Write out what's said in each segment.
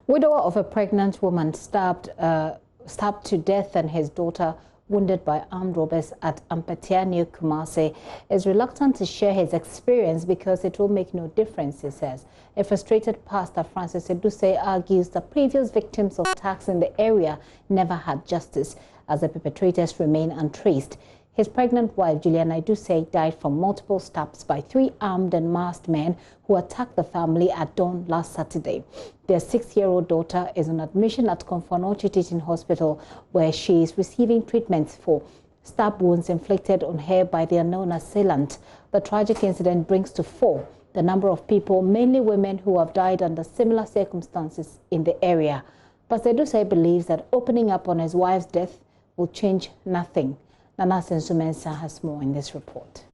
Widower of a pregnant woman stabbed to death and his daughter wounded by armed robbers at Ampatia near Kumasi is reluctant to share his experience because it will make no difference, he says. A frustrated pastor, Francis Eduse, argues that previous victims of attacks in the area never had justice as the perpetrators remain untraced. His pregnant wife, Juliana Eduse, died from multiple stabs by 3 armed and masked men who attacked the family at dawn last Saturday. Their 6-year-old daughter is on admission at Komfonochi Teaching Hospital, where she is receiving treatments for stab wounds inflicted on her by the unknown assailant. The tragic incident brings to 4 the number of people, mainly women, who have died under similar circumstances in the area. Pastor Eduse believes that opening up on his wife's death will change nothing. Nana Sensumensa has more in this report.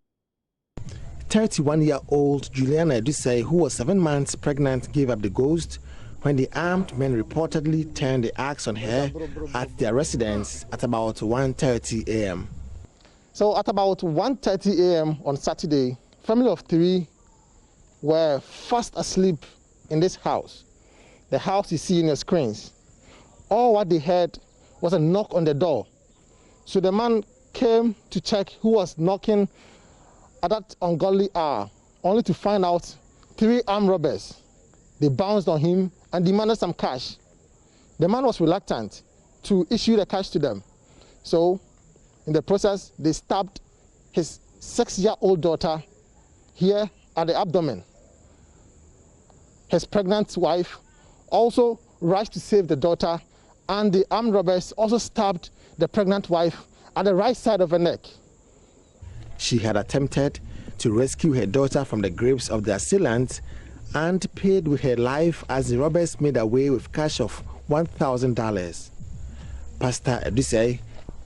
31-year-old Juliana Eduse, who was 7 months pregnant, gave up the ghost when the armed men reportedly turned the axe on her at their residence at about 1:30 a.m. So at about 1:30 a.m. on Saturday, family of 3 were fast asleep in this house. The house you see in your screens. All what they heard was a knock on the door. So the man came to check who was knocking at that ungodly hour, only to find out 3 armed robbers. They bounced on him and demanded some cash. The man was reluctant to issue the cash to them. So in the process, they stabbed his 6-year-old daughter here at the abdomen. His pregnant wife also rushed to save the daughter, and the armed robbers also stabbed the pregnant wife at the right side of her neck. She had attempted to rescue her daughter from the grips of the assailants and paid with her life as the robbers made away with cash of $1,000. Pastor Eduse,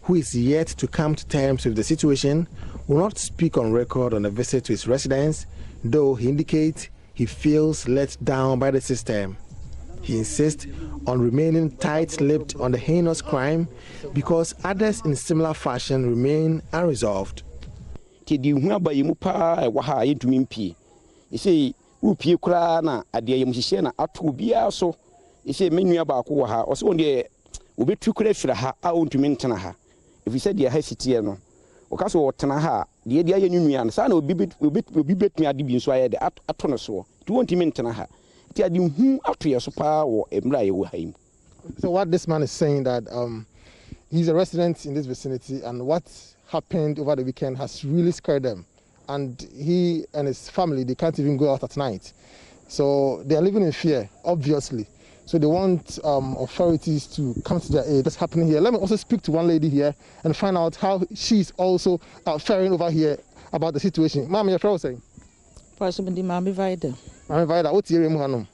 who is yet to come to terms with the situation, will not speak on record on a visit to his residence, though he indicates he feels let down by the system. He insists on remaining tight-lipped on the heinous crime because others in similar fashion remain unresolved. So what this man is saying that he's a resident in this vicinity, and what happened over the weekend has really scared them. And he and his family, they can't even go out at night. So they are living in fear, obviously. So they want authorities to come to their aid. What's happening here? Let me also speak to one lady here and find out how she's also faring over here about the situation. Ma'am, you're from saying? Mami Vida. Mami Vida, what's your name?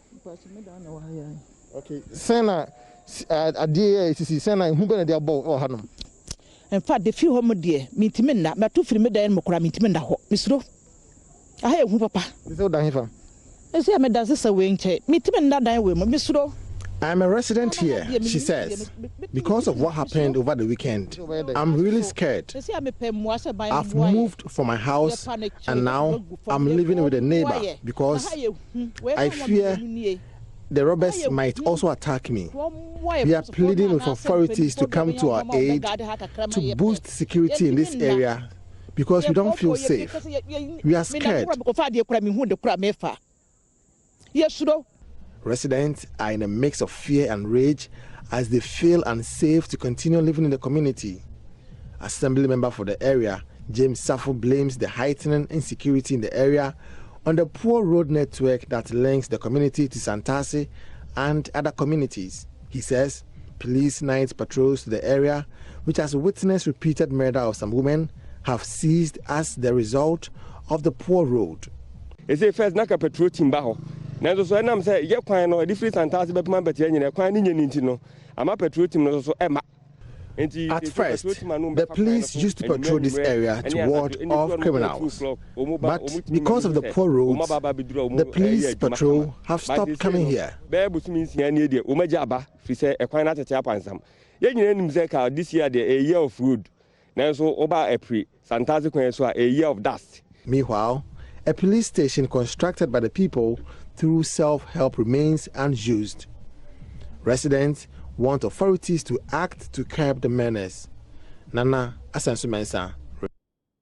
Okay. Sena, a dear, Sena, who been a dear boy or Hanum? In fact, the few homo dear, Mintimina, my 2 free medal and Mokra Mintimina, Miss Ro. I have papa. It's all down here. I say, I'm a dancer wing check. Mintimina, die with Miss Ro. I'm a resident here, she says. Because of what happened over the weekend, I'm really scared. I've moved from my house and now I'm living with a neighbor because I fear the robbers might also attack me. We are pleading with authorities to come to our aid to boost security in this area because we don't feel safe. We are scared. Residents are in a mix of fear and rage as they feel unsafe to continue living in the community. Assembly member for the area, James Safo, blames the heightening insecurity in the area on the poor road network that links the community to Santasi and other communities. He says police night patrols to the area, which has witnessed repeated murder of some women, have ceased as the result of the poor road. First, Naka patrol team. Now, so I'm saying, you can a different fantastic but you're quite in I'm a patrol team. At first, the police used to patrol this area to ward off criminals. But because of the poor roads, the police patrol have stopped coming here. This year, a year of food. Now, so over April, fantastic a year of dust. Meanwhile, a police station constructed by the people through self-help remains unused. Residents want authorities to act to curb the menace. Nana Asansu Mensah,